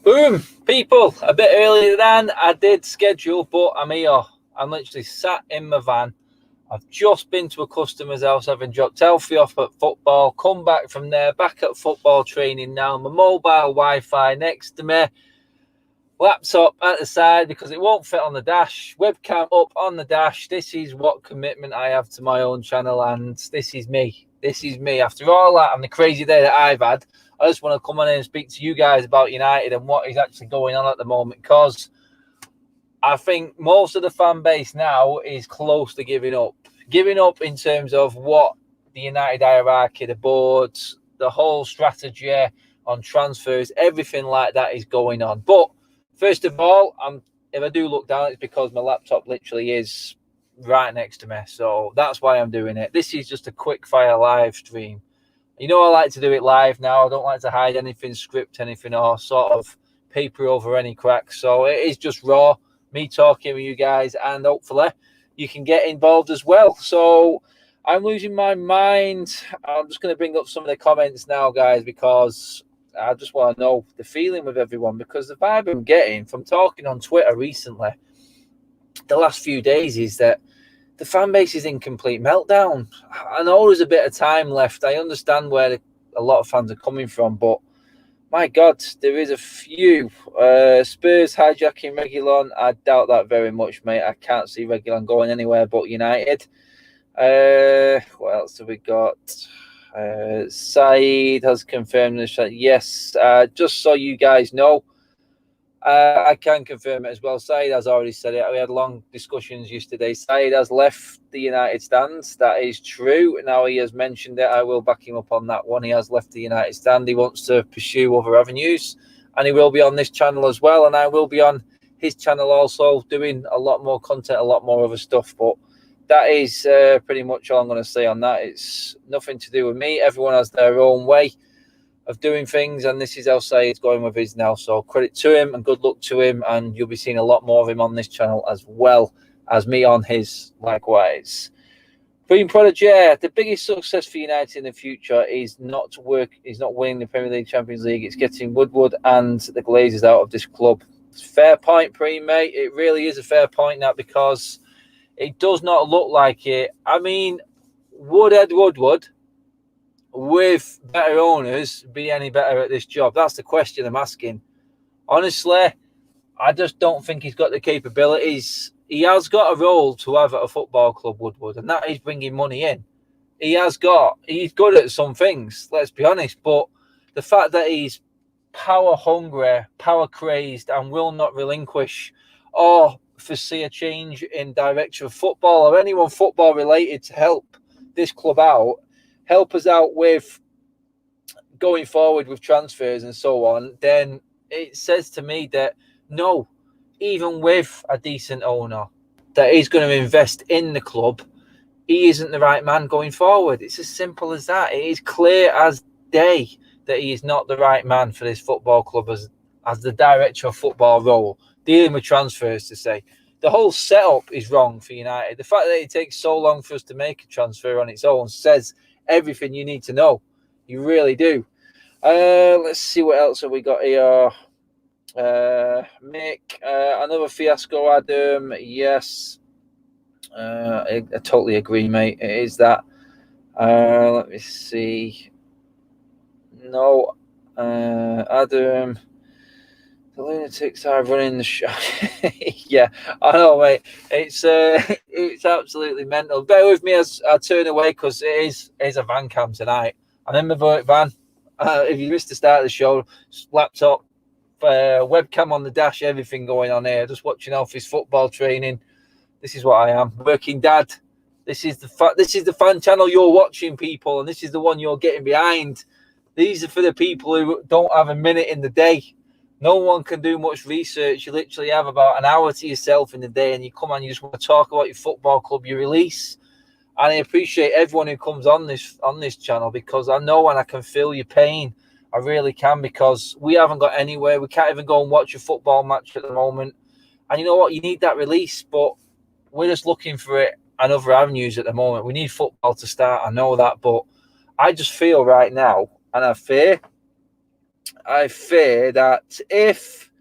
Boom, people, a bit earlier than I did schedule, but I'm here. I'm literally sat in my van. I've just been to a customer's house, having dropped Alfie off at football, come back from there, back at football training now. My mobile Wi-Fi next to me, laptop at the side because it won't fit on the dash, webcam up on the dash. This is what commitment I have to my own channel, and this is me. This is me. After all that and the crazy day that I've had, I just want to come on in and speak to you guys about United and what is actually going on at the moment, because I think most of the fan base now is close to giving up. Giving up in terms of what the United hierarchy, the boards, the whole strategy on transfers, everything like that is going on. But first of all, if I do look down, it's because my laptop literally is right next to me. So that's why I'm doing it. This is just a quick fire live stream. You know, I like to do it live now. I don't like to hide anything, script anything, or sort of paper over any cracks. So it is just raw, me talking with you guys, and hopefully you can get involved as well. So I'm losing my mind. I'm just going to bring up some of the comments now, guys, because I just want to know the feeling with everyone, because the vibe I'm getting from talking on Twitter recently, the last few days, is that the fan base is in complete meltdown. I know there's a bit of time left. I understand where a lot of fans are coming from, but my God, there is a few. Spurs hijacking Reguilon. I doubt that very much, mate. I can't see Reguilon going anywhere but United. What else have we got? Saeed has confirmed this. Yes, just so you guys know, I can confirm it as well. Saeed has already said it. We had long discussions yesterday. Saeed has left the United stands. That is true. Now he has mentioned it. I will back him up on that one. He has left the United stand. He wants to pursue other avenues, and he will be on this channel as well. And I will be on his channel also, doing a lot more content, a lot more other stuff. But that is pretty much all I'm going to say on that. It's nothing to do with me. Everyone has their own way of doing things, and this is how Saeed's going with his now. So credit to him and good luck to him, and you'll be seeing a lot more of him on this channel as well as me on his likewise. Green Prodigy, the biggest success for United in the future is not winning the Premier League, Champions League. It's getting Woodward and the Glazers out of this club. Fair point, mate. It really is a fair point now, because it does not look like it. I mean, would Ed Woodward, with better owners, be any better at this job? That's the question I'm asking. Honestly, I just don't think he's got the capabilities. He has got a role to have at a football club, Woodward, and that is bringing money in. He's good at some things, let's be honest, but the fact that he's power hungry, power crazed, and will not relinquish or foresee a change in direction of football or anyone football related to help this club out, help us out with going forward with transfers and so on, then it says to me that no, even with a decent owner that is going to invest in the club, he isn't the right man going forward. It's as simple as that. It is clear as day that he is not the right man for this football club as the director of football role, dealing with transfers, to say. The whole setup is wrong for United. The fact that it takes so long for us to make a transfer on its own says everything you need to know. You really do. Let's see what else have we got here. Mick, another fiasco, Adam. Yes. I totally agree, mate. It is that. Let me see. No. Adam. The lunatics are running the show. Yeah, I know, mate. It's absolutely mental. Bear with me as I turn away, because it is a van cam tonight. I'm in my van. If you missed the start of the show, laptop, webcam on the dash, everything going on here. Just watching Alfie's football training. This is what I am, working dad. This is the fan channel you're watching, people, and this is the one you're getting behind. These are for the people who don't have a minute in the day. No one can do much research. You literally have about an hour to yourself in the day, and you come on, you just want to talk about your football club, your release. And I appreciate everyone who comes on this channel, because I know and I can feel your pain. I really can, because we haven't got anywhere. We can't even go and watch a football match at the moment. And you know what? You need that release, but we're just looking for it and other avenues at the moment. We need football to start. I know that, but I just feel right now, and I fear I fear that if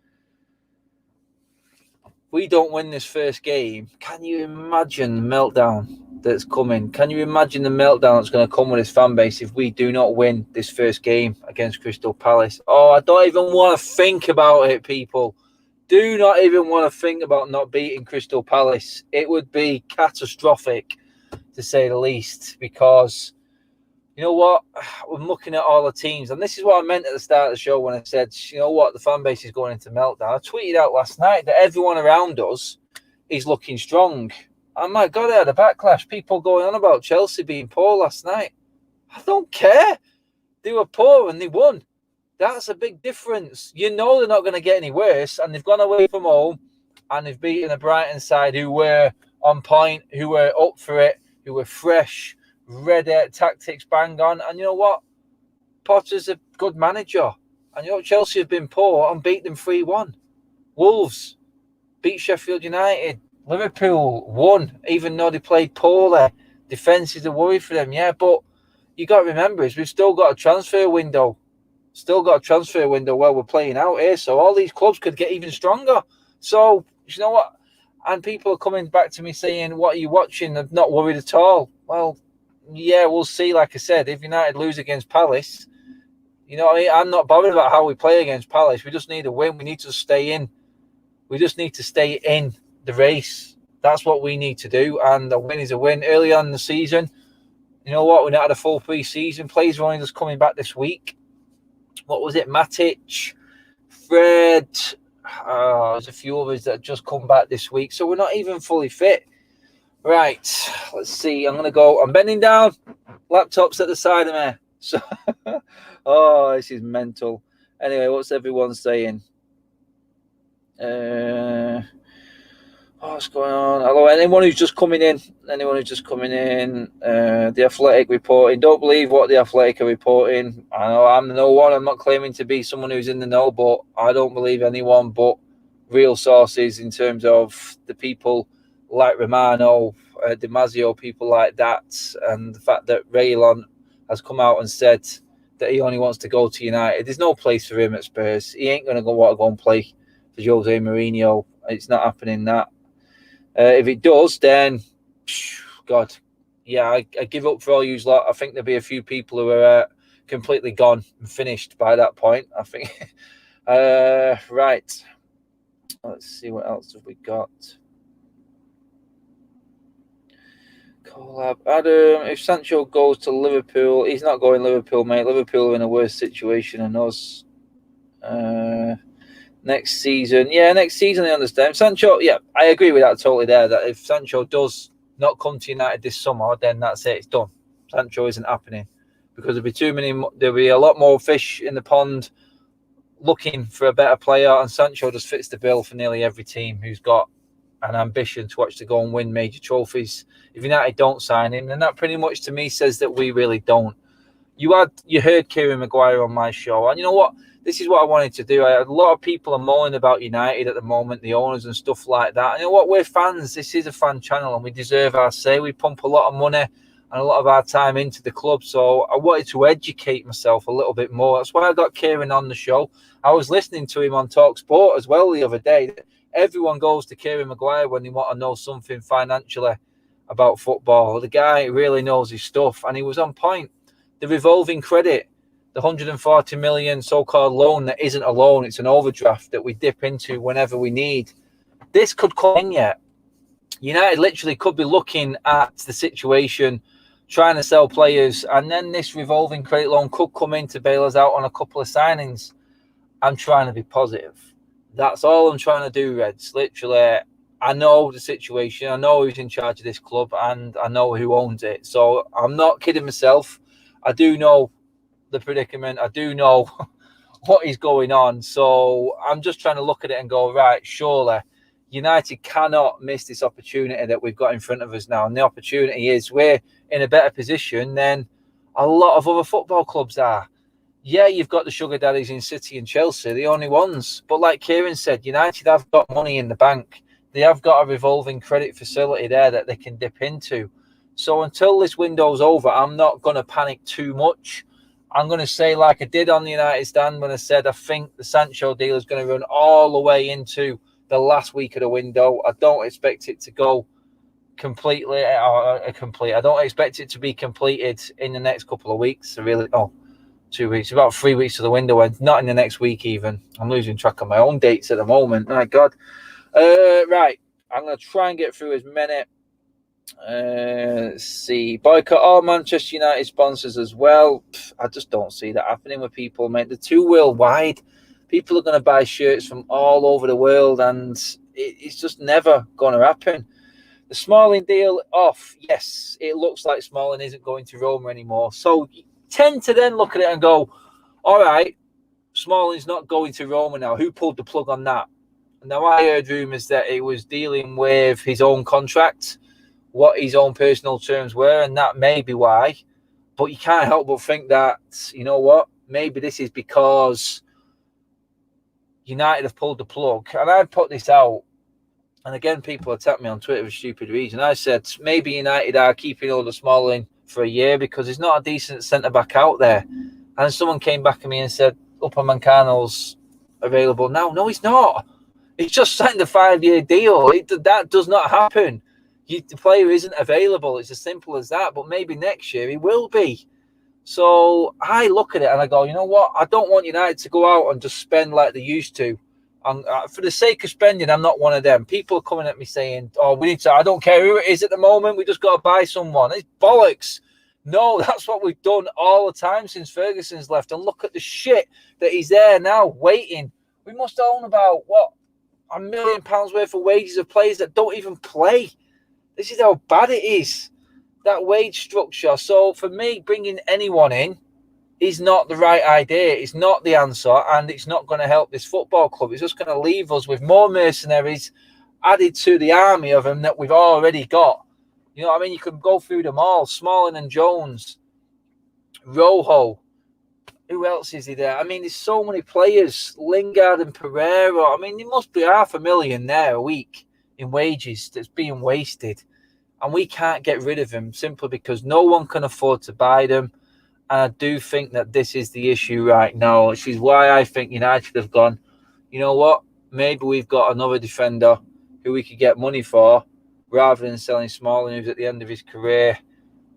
we don't win this first game, can you imagine the meltdown that's coming? Can you imagine the meltdown that's going to come with this fan base if we do not win this first game against Crystal Palace? Oh, I don't even want to think about it, people. Do not even want to think about not beating Crystal Palace. It would be catastrophic, to say the least, because you know what? I'm looking at all the teams, and this is what I meant at the start of the show when I said, you know what, the fan base is going into meltdown. I tweeted out last night that everyone around us is looking strong. And my God, I had a backlash. People going on about Chelsea being poor last night. I don't care. They were poor and they won. That's a big difference. You know they're not going to get any worse, and they've gone away from home, and they've beaten a Brighton side who were on point, who were up for it, who were fresh, ready, tactics bang on. And you know what? Potter's a good manager. And you know, Chelsea have been poor and beat them 3-1. Wolves beat Sheffield United. Liverpool won, even though they played poorly. Defence is a worry for them, yeah. But you got to remember is we've still got a transfer window. Still got a transfer window where we're playing out here. So all these clubs could get even stronger. So, you know what? And people are coming back to me saying, what are you watching? I'm not worried at all. Well, yeah, we'll see. Like I said, if United lose against Palace, you know what I mean? I'm not bothered about how we play against Palace. We just need a win. We need to stay in. We just need to stay in the race. That's what we need to do. And a win is a win. Early on in the season, you know what? We not had a full pre-season. Players are only just coming back this week. What was it? Matic, Fred. There's a few others that have just come back this week. So we're not even fully fit. Right. Let's see. I'm going to go. I'm bending down. Laptop's at the side of me. So, oh, this is mental. Anyway, what's everyone saying? What's going on? Hello, anyone who's just coming in. The Athletic reporting. Don't believe what the Athletic are reporting. I know I'm no one. I'm not claiming to be someone who's in the know, but I don't believe anyone but real sources in terms of the people like Romano, Damasio, people like that, and the fact that Reguilon has come out and said that he only wants to go to United. There's no place for him at Spurs. He ain't going to want to go and play for Jose Mourinho. It's not happening that. If it does, then, God, yeah, I give up for all you lot. I think there'll be a few people who are completely gone and finished by that point, I think. Right. Let's see, what else have we got? Collab. Adam, if Sancho goes to Liverpool, he's not going Liverpool, mate. Liverpool are in a worse situation than us. Next season, I understand. Sancho, yeah, I agree with that totally there, that if Sancho does not come to United this summer, then that's it, it's done. Sancho isn't happening because there'll be a lot more fish in the pond looking for a better player, and Sancho just fits the bill for nearly every team who's got an ambition to actually go and win major trophies. If United don't sign him, then that pretty much to me says that we really don't. You heard Kieran Maguire on my show, and you know what? This is what I wanted to do. A lot of people are moaning about United at the moment, the owners and stuff like that. And you know what? We're fans. This is a fan channel, and we deserve our say. We pump a lot of money and a lot of our time into the club. So I wanted to educate myself a little bit more. That's why I got Kieran on the show. I was listening to him on Talk Sport as well the other day. Everyone goes to Kieran Maguire when they want to know something financially about football. The guy really knows his stuff, and he was on point. The revolving credit, the 140 million so-called loan that isn't a loan, it's an overdraft that we dip into whenever we need. This could come in yet. United literally could be looking at the situation, trying to sell players, and then this revolving credit loan could come in to bail us out on a couple of signings. I'm trying to be positive. That's all I'm trying to do, Reds. Literally, I know the situation. I know who's in charge of this club, and I know who owns it. So I'm not kidding myself. I do know the predicament. I do know what is going on. So I'm just trying to look at it and go, right, surely United cannot miss this opportunity that we've got in front of us now. And the opportunity is we're in a better position than a lot of other football clubs are. Yeah, you've got the sugar daddies in City and Chelsea, the only ones. But like Kieran said, United have got money in the bank. They have got a revolving credit facility there that they can dip into. So until this window's over, I'm not going to panic too much. I'm going to say, like I did on the United stand when I said I think the Sancho deal is going to run all the way into the last week of the window. I don't expect it to go completely complete. I don't expect it to be completed in the next couple of weeks. Really, 2 weeks, about 3 weeks of the window ends. Not in the next week even. I'm losing track of my own dates at the moment. My God. Right, I'm going to try and get through as many. Let's see. Boycott all Manchester United sponsors as well. I just don't see that happening with people, mate. They're too worldwide. People are going to buy shirts from all over the world, and it's just never going to happen. The Smalling deal off. Yes, it looks like Smalling isn't going to Roma anymore. So you tend to then look at it and go, all right, Smalling's not going to Roma now. Who pulled the plug on that? Now, I heard rumours that it was dealing with his own contract, what his own personal terms were, and that may be why. But you can't help but think that, you know what, maybe this is because United have pulled the plug. And I put this out, and again, people attack me on Twitter for stupid reason. I said maybe United are keeping Oda Smalling for a year because there's not a decent centre-back out there. And someone came back at me and said, Upamecano's available now. No, he's not. He's just signed a 5-year deal. That does not happen. The player isn't available. It's as simple as that. But maybe next year he will be. So I look at it and I go, you know what? I don't want United to go out and just spend like they used to. And for the sake of spending, I'm not one of them. People are coming at me saying, oh, we need to, I don't care who it is at the moment. We just got to buy someone. It's bollocks. No, that's what we've done all the time since Ferguson's left. And look at the shit that he's there now waiting. We must own about, what, £1 million worth of wages of players that don't even play. This is how bad it is, that wage structure. So for me, bringing anyone in is not the right idea. It's not the answer, and it's not going to help this football club. It's just going to leave us with more mercenaries added to the army of them that we've already got. You know what I mean? You can go through them all. Smalling and Jones, Rojo. Who else is he there? I mean, there's so many players. Lingard and Pereira. I mean, there must be $500,000 there a week in wages that's being wasted. And we can't get rid of them simply because no one can afford to buy them. And I do think that this is the issue right now, which is why I think United have gone, you know what? Maybe we've got another defender who we could get money for rather than selling Smalling, who's at the end of his career.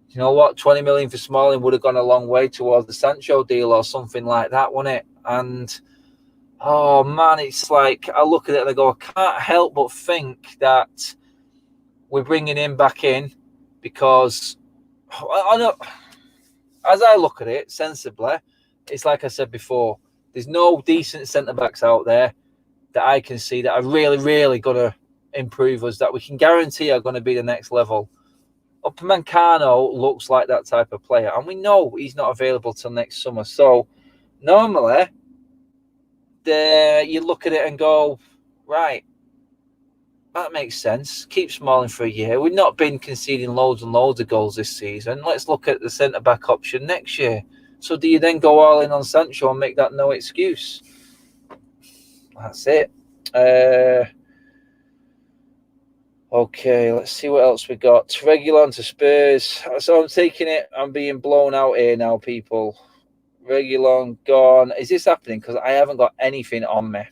You know what? 20 million for Smalling would have gone a long way towards the Sancho deal or something like that, wouldn't it? And, oh, man, it's like I look at it and I go, I can't help but think that we're bringing him back in because I know, as I look at it sensibly, it's like I said before, there's no decent centre-backs out there that I can see that are really, really going to improve us, that we can guarantee are going to be the next level. Upamecano looks like that type of player, and we know he's not available till next summer. So normally, you look at it and go, right, that makes sense. Keep Smalling for a year. We've not been conceding loads and loads of goals this season. Let's look at the centre-back option next year. So do you then go all in on Sancho and make that no excuse? That's it. Okay, let's see what else we got. Reguilon to Spurs. So I'm taking it. I'm being blown out here now, people. Reguilon gone. Is this happening? Because I haven't got anything on me.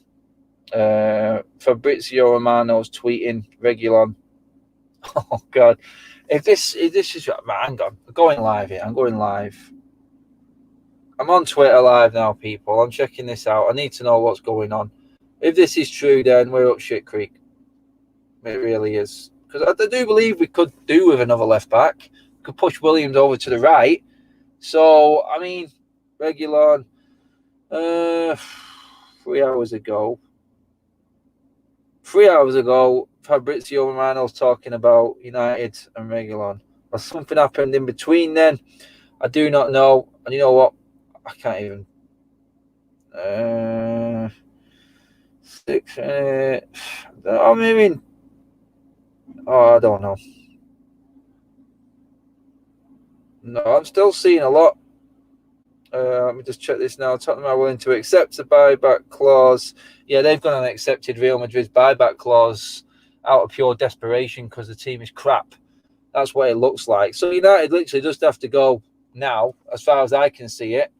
Fabrizio Romano's tweeting Reguilon. Oh, God. If this is... Hang on. I'm going live here. I'm going live. I'm on Twitter live now, people. I'm checking this out. I need to know what's going on. If this is true, then we're up shit creek. It really is. Because I do believe we could do with another left back. Could push Williams over to the right. So, I mean, Reguilon, 3 hours ago, Fabrizio Romano's talking about United and Reguilon. Has something happened in between then? I do not know. And you know what? I can't even. 6 I mean, I don't know. No, I'm still seeing a lot. Let me just check this now. Tottenham are willing to accept a buyback clause. Yeah, they've gone and accepted Real Madrid's buyback clause out of pure desperation because the team is crap. That's what it looks like. So United literally just have to go now, as far as I can see it,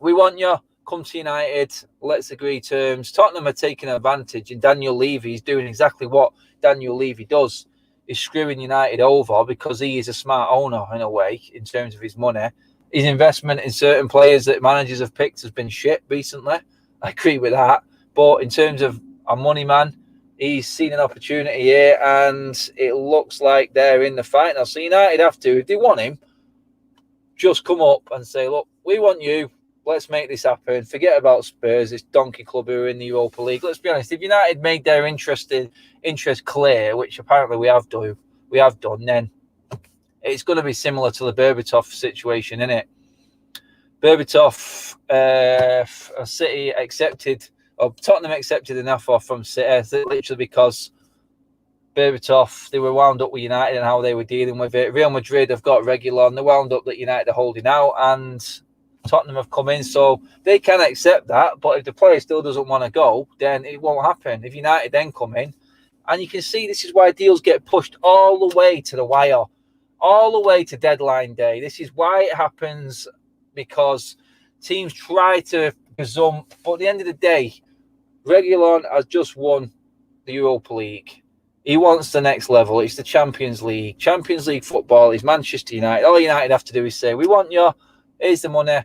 We want you. Come to United. Let's agree terms. Tottenham are taking advantage, and Daniel Levy is doing exactly what Daniel Levy does. He's screwing United over because he is a smart owner in a way in terms of his money. His investment in certain players that managers have picked has been shit recently. I agree with that. But in terms of a money man, he's seen an opportunity here, and it looks like they're in the fight now. So United have to, if they want him, just come up and say, look, we want you. Let's make this happen. Forget about Spurs, this donkey club who are in the Europa League. Let's be honest. If United made their interest clear, which apparently we have done, then it's going to be similar to the Berbatov situation, isn't it? Berbatov, City accepted, or Tottenham accepted an offer from City, literally because Berbatov, they were wound up with United and how they were dealing with it. Real Madrid have got Reguilon. They're wound up that United are holding out, and Tottenham have come in, so they can accept that. But if the player still doesn't want to go, then it won't happen. If United then come in, and you can see this is why deals get pushed all the way to the wire, all the way to deadline day. This is why it happens, because teams try to gazump. But at the end of the day, Reguilon has just won the Europa League. He wants the next level. It's the Champions League. Champions League football is Manchester United. All United have to do is say, we want you. Here's the money.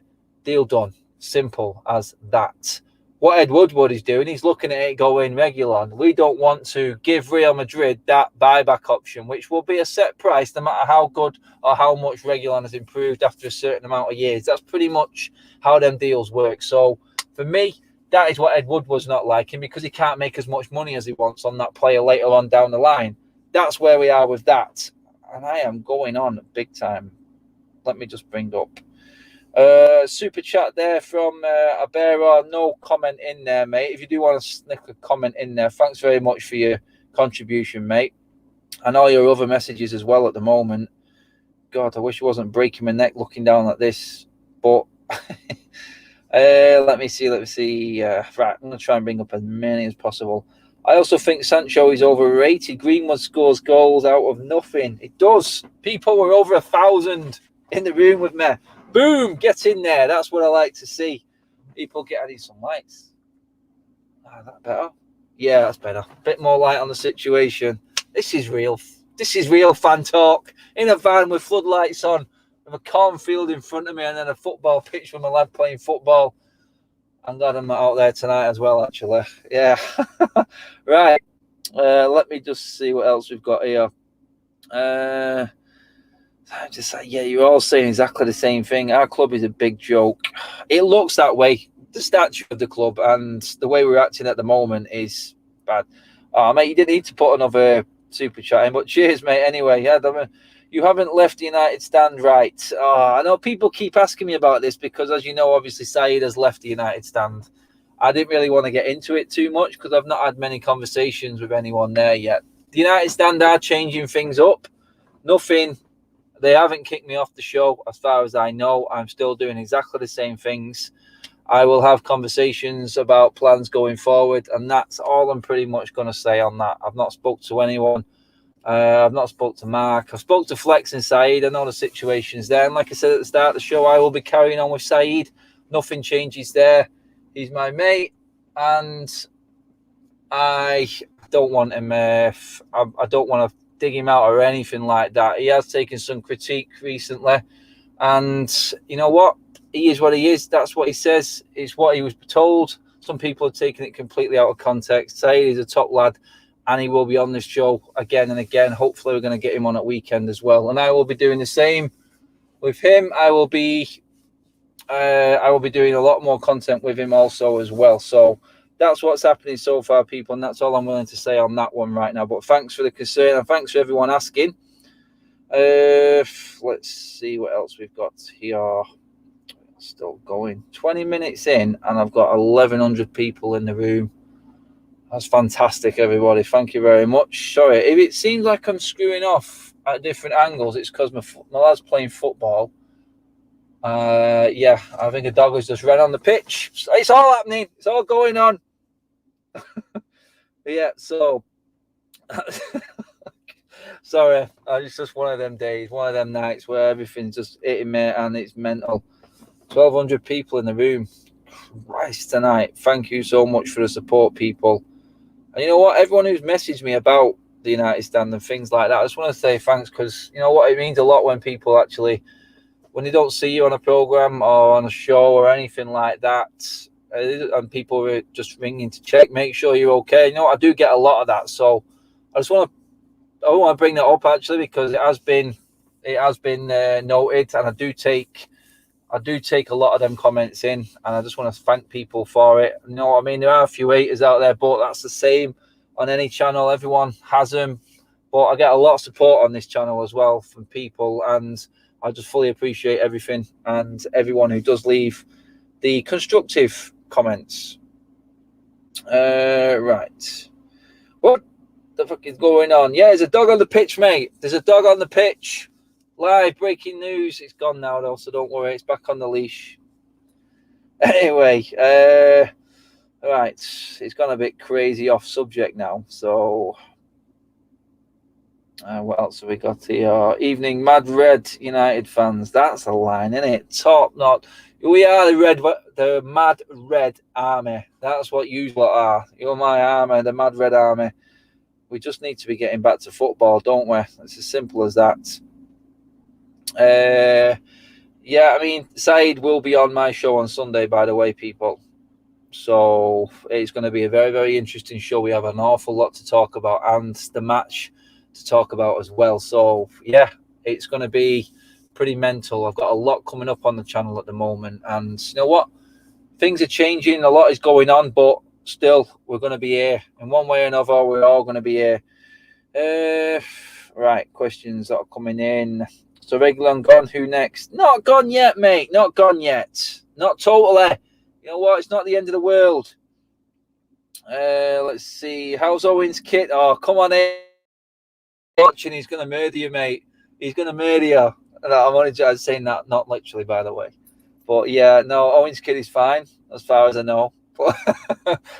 Deal done. Simple as that. What Ed Woodward is doing, he's looking at it going, Reguilon, we don't want to give Real Madrid that buyback option, which will be a set price no matter how good or how much Reguilon has improved after a certain amount of years. That's pretty much how them deals work. So for me, that is what Ed Woodward's not liking, because he can't make as much money as he wants on that player later on down the line. That's where we are with that. And I am going on big time. Let me just bring up super chat there from Abera. No comment in there, mate. If you do want to snick a comment in there, thanks very much for your contribution, mate. And all your other messages as well at the moment. God, I wish I wasn't breaking my neck looking down like this. But let me see. Right, I'm going to try and bring up as many as possible. I also think Sancho is overrated. Greenwood scores goals out of nothing. It does. People were over 1,000 in the room with me. Boom, get in there. That's what I like to see. People get adding some lights. That better? Yeah, that's better. A bit more light on the situation. This is real. This is real fan talk. In a van with floodlights on, with a cornfield in front of me, and then a football pitch with my lad playing football. I'm glad I'm out there tonight as well, actually. Yeah. Right. Let me just see what else we've got here. Just like, yeah, you're all saying exactly the same thing. Our club is a big joke. It looks that way. The statue of the club and the way we're acting at the moment is bad. Oh, mate, you didn't need to put another super chat in, but cheers, mate. Anyway, yeah, you haven't left the United stand right. Oh, I know people keep asking me about this because, as you know, obviously Saeed has left the United stand. I didn't really want to get into it too much because I've not had many conversations with anyone there yet. The United stand are changing things up. Nothing. They haven't kicked me off the show as far as I know. I'm still doing exactly the same things. I will have conversations about plans going forward, and that's all I'm pretty much going to say on that. I've not spoke to anyone. I've not spoke to Mark. I've spoke to Flex and Saeed. I know the situation's there. And like I said at the start of the show, I will be carrying on with Saeed. Nothing changes there. He's my mate, and I don't want him. I don't want to dig him out or anything like that. He has taken some critique recently, and you know what? He is what he is. That's what he says. It's what he was told. Some people are taking it completely out of context. Saeed is a top lad, and he will be on this show again and again. Hopefully, we're going to get him on at weekend as well, and I will be doing the same with him. I will be doing a lot more content with him also as well. So that's what's happening so far, people, and that's all I'm willing to say on that one right now. But thanks for the concern, and thanks for everyone asking. Let's see what else we've got here. Still going. 20 minutes in, and I've got 1,100 people in the room. That's fantastic, everybody. Thank you very much. Sorry, if it seems like I'm screwing off at different angles, it's because my lad's playing football. Yeah, I think a dog has just run on the pitch. It's all happening. It's all going on. Yeah, so sorry, it's just one of them days, one of them nights where everything's just hitting me and it's mental. 1,200 people in the room. Christ tonight. Thank you so much for the support, people. And you know what? Everyone who's messaged me about the United stand and things like that, I just want to say thanks, because you know what? It means a lot when people actually, when they don't see you on a program or on a show or anything like that, and people are just ringing to check, make sure you're okay. You know what? I do get a lot of that. So I want to bring that up actually, because it has been noted, and I do take a lot of them comments in, and I just want to thank people for it. You know what I mean? There are a few haters out there, but that's the same on any channel. Everyone has them, but I get a lot of support on this channel as well from people, and I just fully appreciate everything and everyone who does leave the constructive comments. Right. What the fuck is going on? Yeah, there's a dog on the pitch, mate. There's a dog on the pitch. Live breaking news. It's gone now, though, so don't worry. It's back on the leash. Anyway, right. It's gone a bit crazy off subject now. So, what else have we got here? Evening, Mad Red United fans. That's a line, isn't it? Top notch. We are the Mad Red Army. That's what you lot are. You're my army, the Mad Red Army. We just need to be getting back to football, don't we? It's as simple as that. Yeah, I mean, Saeed will be on my show on Sunday, by the way, people. So it's going to be a very, very interesting show. We have an awful lot to talk about, and the match to talk about as well. So, yeah, it's going to be pretty mental. I've got a lot coming up on the channel at the moment, and you know what? Things are changing. A lot is going on, but still, we're going to be here. In one way or another, we're all going to be here. Right, questions that are coming in. So Reguilon gone, who next? Not gone yet, mate. Not gone yet. Not totally. You know what? It's not the end of the world. Let's see. How's Owen's kit? Oh, come on in. Watching, he's going to murder you, mate. He's going to murder you. I'm only just saying that, not literally, by the way. But yeah, no, Owen's kid is fine, as far as I know. But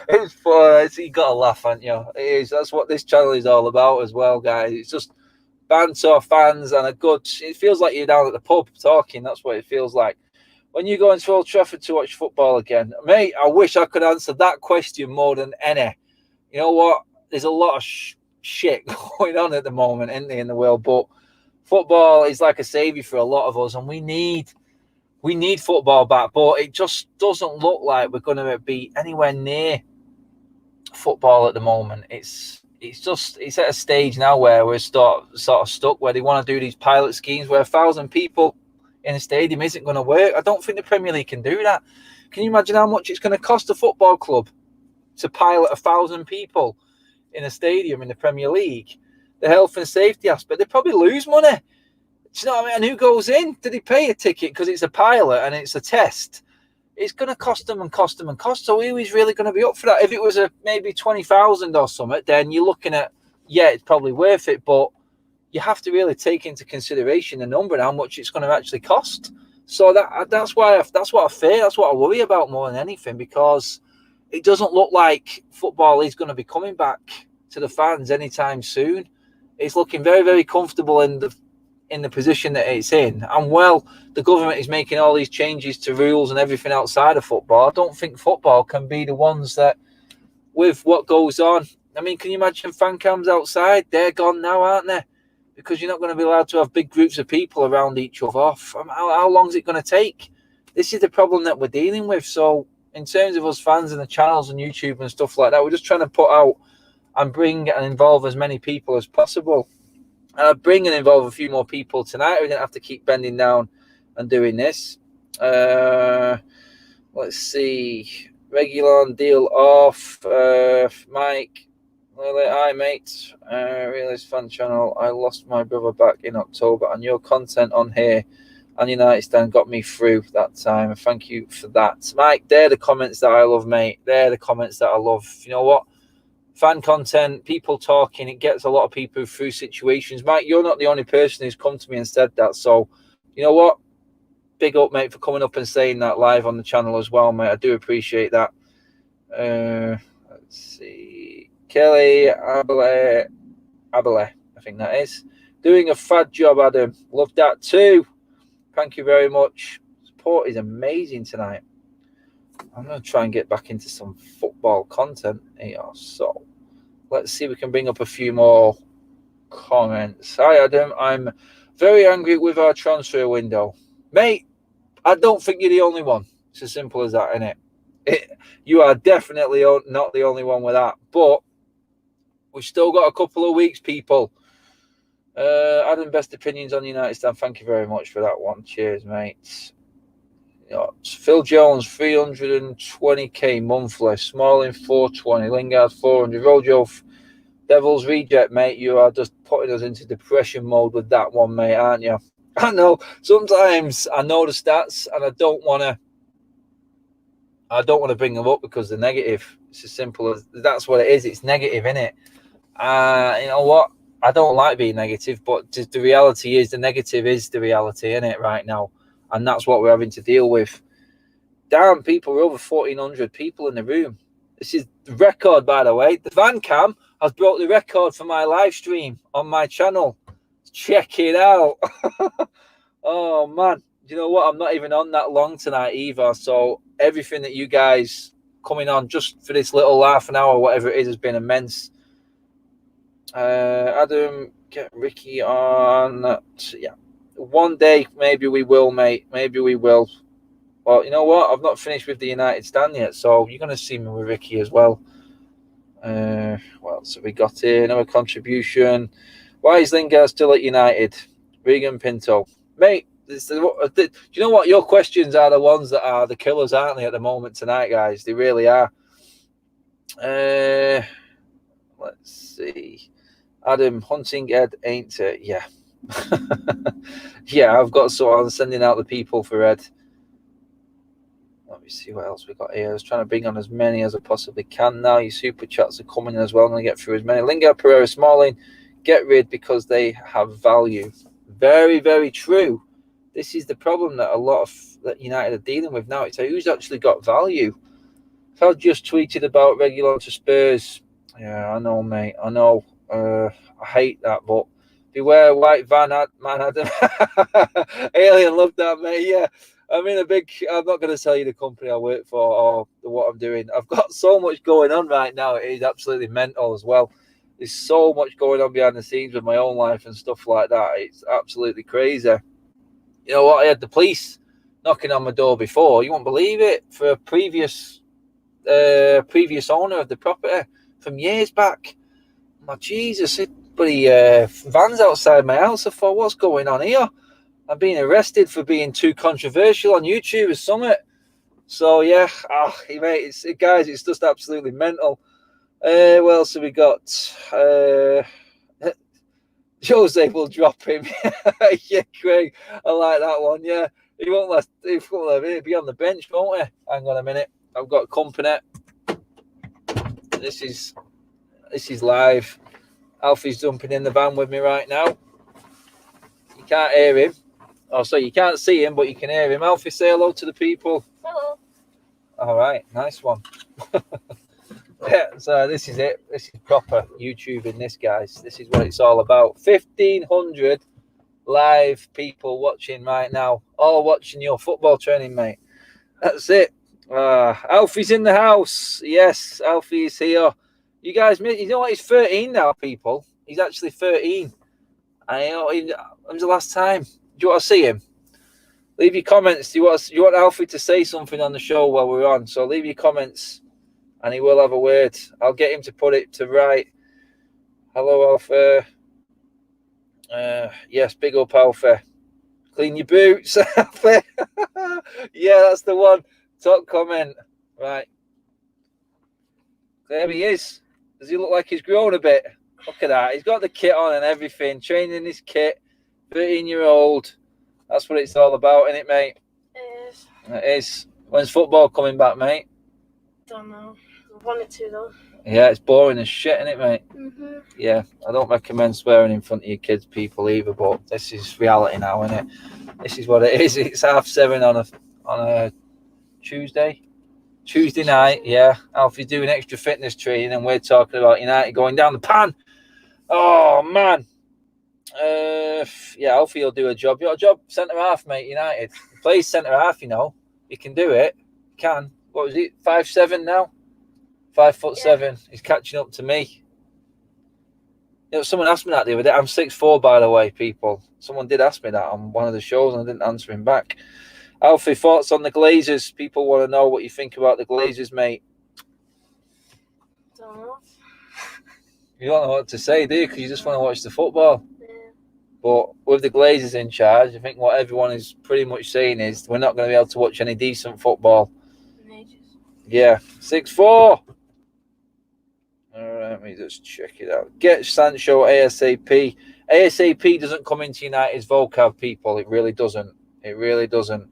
it's fun. You got to laugh, haven't you? It is. That's what this channel is all about as well, guys. It's just banter, fans, and it feels like you're down at the pub talking. That's what it feels like. When you go into Old Trafford to watch football again, mate, I wish I could answer that question more than any. You know what? There's a lot of shit going on at the moment, isn't there, in the world? But football is like a saviour for a lot of us, and we need football back. But it just doesn't look like we're going to be anywhere near football at the moment. It's at a stage now where we're sort of stuck, where they want to do these pilot schemes where 1,000 people in a stadium isn't going to work. I don't think the Premier League can do that. Can you imagine how much it's going to cost a football club to pilot 1,000 people in a stadium in the Premier League? The health and safety aspect, they probably lose money. Do you know what I mean? And who goes in? Do they pay a ticket because it's a pilot and it's a test? It's going to cost them. So who is really going to be up for that? If it was maybe 20,000 or something, then you're looking at, yeah, it's probably worth it. But you have to really take into consideration the number and how much it's going to actually cost. So that's what I fear. That's what I worry about more than anything, because it doesn't look like football is going to be coming back to the fans anytime soon. It's looking very, very comfortable in the position that it's in. And well, the government is making all these changes to rules and everything outside of football. I don't think football can be the ones that, with what goes on. I mean, can you imagine fan cams outside? They're gone now, aren't they? Because you're not going to be allowed to have big groups of people around each other. How long is it going to take? This is the problem that we're dealing with. So in terms of us fans and the channels and YouTube and stuff like that, we're just trying to put out and bring and involve as many people as possible. And bring and involve a few more people tonight. We didn't have to keep bending down and doing this. Let's see. Reguilon deal off. Mike. Hi, mate. Realist fan channel. I lost my brother back in October, and your content on here and United Stand got me through that time. Thank you for that, Mike. They're the comments that I love, mate. They're the comments that I love. You know what? Fan content, people talking, it gets a lot of people through situations. Mike, you're not the only person who's come to me and said that. So, you know what? Big up, mate, for coming up and saying that live on the channel as well, mate. I do appreciate that. Let's see. Kelly Abele, I think that is. Doing a fad job, Adam. Love that too. Thank you very much. support is amazing tonight. I'm going to try and get back into some football content here. So let's see if we can bring up a few more comments. Hi, Adam. I'm very angry with our transfer window. Mate, I don't think you're the only one. It's as simple as that, innit? You are definitely not the only one with that. But we've still got a couple of weeks, people. Adam, best opinions on United stand. Thank you very much for that one. Cheers, mate. Phil Jones, 320k monthly. Smalling, 420. Lingard, 400. Rojo, Devil's Reject, mate. You are just putting us into depression mode with that one, mate, aren't you? I know. Sometimes I know the stats, and I don't want to bring them up because they're negative. It's as simple as that's what it is. It's negative, innit? You know what? I don't like being negative, but the reality is the negative is the reality, innit, right now. And that's what we're having to deal with. Damn, people, we're over 1,400 people in the room. This is the record, by the way. The van cam has broke the record for my live stream on my channel. Check it out. Oh, man. You know what? I'm not even on that long tonight either. So everything that you guys coming on just for this little half an hour, whatever it is, has been immense. Adam, get Ricky on. Yeah. One day, maybe we will, mate. Maybe we will. Well, you know what? I've not finished with the United stand yet, so you're going to see me with Ricky as well. What else have we got here? Another contribution. Why is Lingard still at United? Regan Pinto. Mate, do you know what? Your questions are the ones that are the killers, aren't they, at the moment tonight, guys? They really are. Let's see. Adam, hunting Ed, ain't it? Yeah. Yeah, I've got so I'm sending out the people for Ed. Let me see what else we got here. I was trying to bring on as many as I possibly can now. Your super chats are coming as well. I'm going to get through as many. Lingard, Pereira, Smalling, get rid because they have value. Very, very true. This is the problem that a lot of that United are dealing with now. It's who's actually got value. If I just tweeted about Reguilon to Spurs. Yeah, I know, mate. I know. I hate that, but beware white van, man, Adam. Alien, love that, mate. Yeah. I'm not going to tell you the company I work for or what I'm doing. I've got so much going on right now. It is absolutely mental as well. There's so much going on behind the scenes with my own life and stuff like that. It's absolutely crazy. You know what? I had the police knocking on my door before. You won't believe it. For a previous owner of the property from years back. My Jesus, bloody van's outside my house. I thought, what's going on here? I'm being arrested for being too controversial on YouTube or something. So, yeah. Mate, guys, it's just absolutely mental. What else have we got? Jose will drop him. Yeah, Craig. I like that one, yeah. He won't last. He'll be on the bench, won't he? Hang on a minute. I've got company. This is live. Alfie's jumping in the van with me right now. You can't hear him. Oh, so you can't see him, but you can hear him. Alfie, say hello to the people. Hello. All right, nice one. Yeah, so this is it. This is proper YouTubing, this, guys. This is what it's all about. 1,500 live people watching right now, all watching your football training, mate. That's it. Alfie's in the house. Yes, Alfie is here. You guys, you know what? He's 13 now, people. He's actually 13. I know. When's the last time? Do you want to see him? Leave your comments. Do you want Alfie to say something on the show while we're on? So leave your comments, and he will have a word. I'll get him to put it to right. Hello, Alfie. Yes, big up, Alfie. Clean your boots, Alfie. Yeah, that's the one. Top comment. Right. There he is. Does he look like he's grown a bit? Look at that. He's got the kit on and everything. Training his kit. 13-year-old. That's what it's all about, isn't it, mate? It is. It is. When's football coming back, mate? Don't know. I wanted to, though. Yeah, it's boring as shit, isn't it, mate? Mm-hmm. Yeah, I don't recommend swearing in front of your kids, people, either, but this is reality now, isn't it? This is what it is. It's 7:30 on a Tuesday night. Yeah, Alfie's doing extra fitness training, and we're talking about United going down the pan. Oh, man. Yeah, Alfie will do a job. You got a job centre half, mate. United he plays centre half. He can do it. He can. What was he? 5'7" now. 5'7". He's catching up to me. Someone asked me that the other day. I'm 6'4", by the way, people. Someone did ask me that on one of the shows, and I didn't answer him back. Alfie, thoughts on the Glazers? People want to know what you think about the Glazers, mate. Don't know. You don't know what to say, do you? Because you just want to watch the football. Yeah. But with the Glazers in charge, I think what everyone is pretty much saying is we're not going to be able to watch any decent football. Yeah, 6'4". All right, let me just check it out. Get Sancho ASAP. ASAP doesn't come into United's vocab, people. It really doesn't. It really doesn't.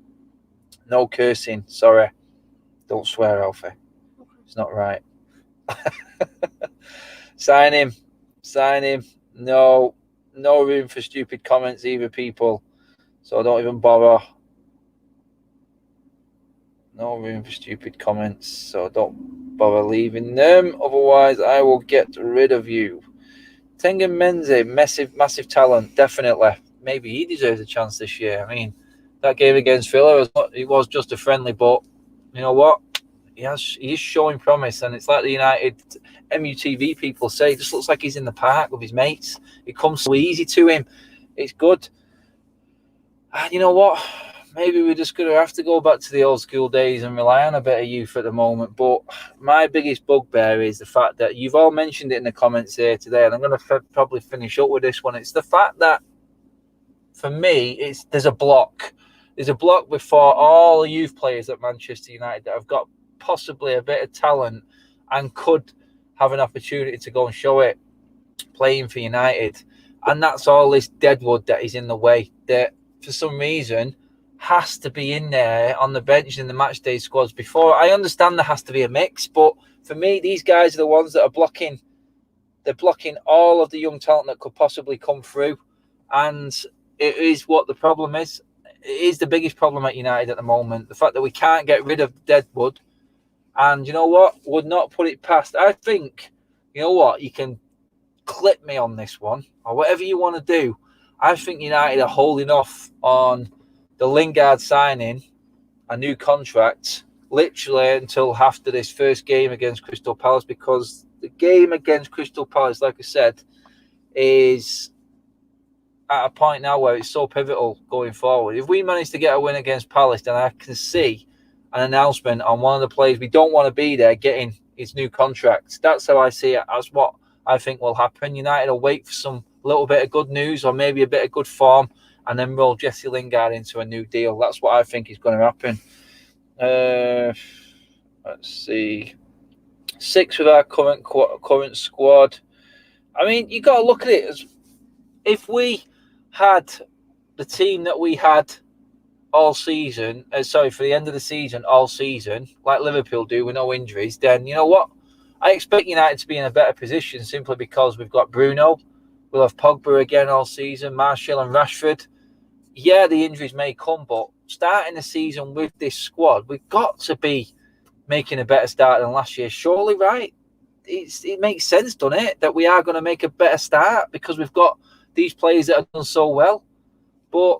No cursing. Sorry. Don't swear, Alfie. It's not right. Sign him. No room for stupid comments either, people. So don't even bother. No room for stupid comments. So don't bother leaving them. Otherwise, I will get rid of you. Tengen Menze, massive talent. Definitely. Maybe he deserves a chance this year. I mean, that game against Villa, it was just a friendly, but you know what? He is showing promise, and it's like the United MUTV people say, it just looks like he's in the park with his mates. It comes so easy to him. It's good. And you know what? Maybe we're just going to have to go back to the old school days and rely on a bit of youth at the moment. But my biggest bugbear is the fact that you've all mentioned it in the comments here today, and I'm going to probably finish up with this one. It's the fact that, for me, there's a block. There's a block before all the youth players at Manchester United that have got possibly a bit of talent and could have an opportunity to go and show it playing for United. And that's all this deadwood that is in the way, that for some reason has to be in there on the bench in the match day squads before. I understand there has to be a mix, but for me, these guys are the ones that are blocking. They're blocking all of the young talent that could possibly come through. And it is what the problem is. It is the biggest problem at United at the moment. The fact that we can't get rid of deadwood. And you know what? Would not put it past. I think, you know what? You can clip me on this one or whatever you want to do. I think United are holding off on the Lingard signing a new contract literally until after this first game against Crystal Palace, because the game against Crystal Palace, like I said, is at a point now where it's so pivotal going forward. If we manage to get a win against Palace, then I can see an announcement on one of the players we don't want to be there getting his new contract. That's how I see it, as what I think will happen. United will wait for some little bit of good news or maybe a bit of good form and then roll Jesse Lingard into a new deal. That's what I think is going to happen. Let's see. 6 with our current squad. I mean, you got to look at it as if we had the team that we had all season, for the end of the season, all season, like Liverpool do with no injuries, then you know what? I expect United to be in a better position simply because we've got Bruno, we'll have Pogba again all season, Martial and Rashford. Yeah, the injuries may come, but starting the season with this squad, we've got to be making a better start than last year. Surely, right? It makes sense, doesn't it, that we are going to make a better start because we've got these players that have done so well. But,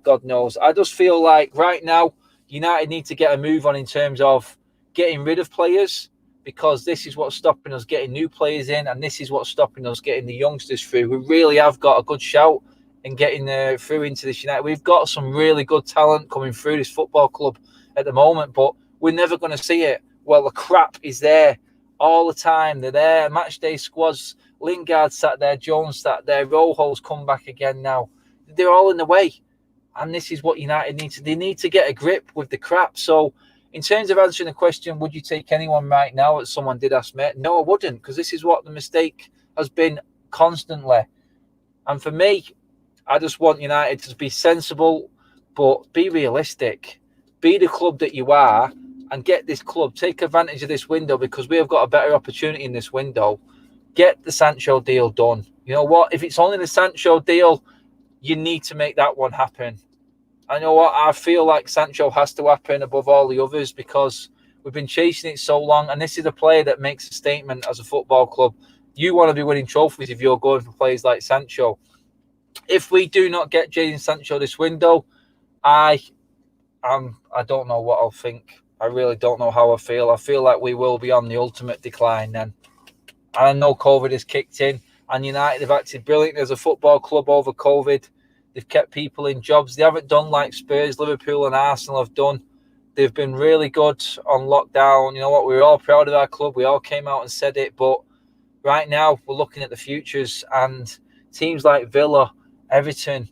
God knows. I just feel like right now, United need to get a move on in terms of getting rid of players, because this is what's stopping us getting new players in, and this is what's stopping us getting the youngsters through who really have got a good shout and getting through into this United. We've got some really good talent coming through this football club at the moment, but we're never going to see it. Well, the crap is there all the time. They're there. Match day squads. Lingard sat there. Jones sat there. Rojo's come back again now. They're all in the way. And this is what United need to. They need to get a grip with the crap. So, in terms of answering the question, would you take anyone right now, as someone did ask me? No, I wouldn't, because this is what the mistake has been constantly. And for me, I just want United to be sensible, but be realistic. Be the club that you are and get this club. Take advantage of this window, because we have got a better opportunity in this window. Get the Sancho deal done. You know what? If it's only the Sancho deal, you need to make that one happen. I know what? I feel like Sancho has to happen above all the others, because we've been chasing it so long, and this is a player that makes a statement as a football club. You want to be winning trophies if you're going for players like Sancho. If we do not get Jadon Sancho this window, I don't know what I'll think. I really don't know how I feel. I feel like we will be on the ultimate decline then. And I know COVID has kicked in, and United have acted brilliant as a football club over COVID. They've kept people in jobs. They haven't done like Spurs, Liverpool and Arsenal have done. They've been really good on lockdown. You know what? We were all proud of our club. We all came out and said it. But right now, we're looking at the futures, and teams like Villa, Everton,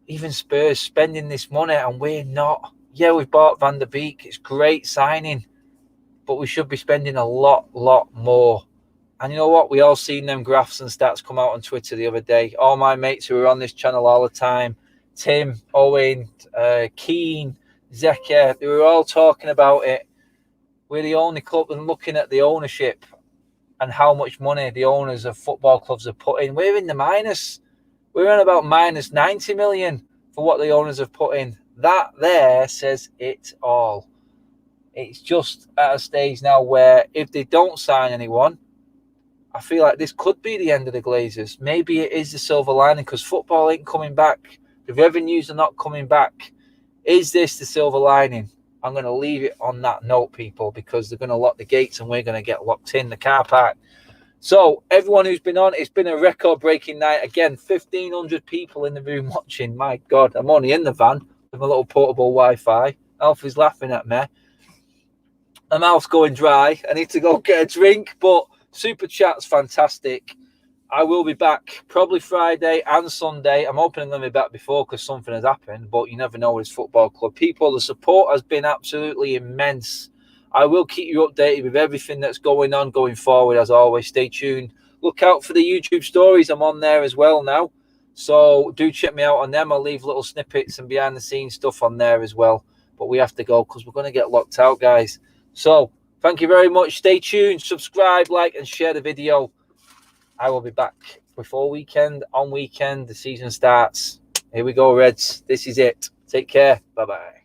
even Spurs spending this money, and we're not. Yeah, we've bought Van der Beek. It's great signing, but we should be spending a lot more. And you know what? We all seen them graphs and stats come out on Twitter the other day. All my mates who are on this channel all the time, Tim, Owen, Keane, Zeka, they were all talking about it. We're the only club, and looking at the ownership and how much money the owners of football clubs have put in, we're in the minus. We're on about minus 90 million for what the owners have put in. That there says it all. It's just at a stage now where if they don't sign anyone, I feel like this could be the end of the Glazers. Maybe it is the silver lining because football ain't coming back. The revenues are not coming back. Is this the silver lining? I'm going to leave it on that note, people, because they're going to lock the gates and we're going to get locked in the car park. So everyone who's been on, it's been a record-breaking night. Again, 1,500 people in the room watching. My God, I'm only in the van with my little portable Wi-Fi. Alfie's laughing at me. My mouth's going dry. I need to go get a drink, but Super Chat's fantastic. I will be back probably Friday and Sunday. I'm hoping I'm going to be back before because something has happened, but you never know with this football club. People, the support has been absolutely immense. I will keep you updated with everything that's going on going forward, as always. Stay tuned. Look out for the YouTube stories. I'm on there as well now. So do check me out on them. I'll leave little snippets and behind-the-scenes stuff on there as well. But we have to go because we're going to get locked out, guys. So thank you very much. Stay tuned. Subscribe, like, and share the video. I will be back before weekend, on weekend. The season starts. Here we go, Reds. This is it. Take care. Bye-bye.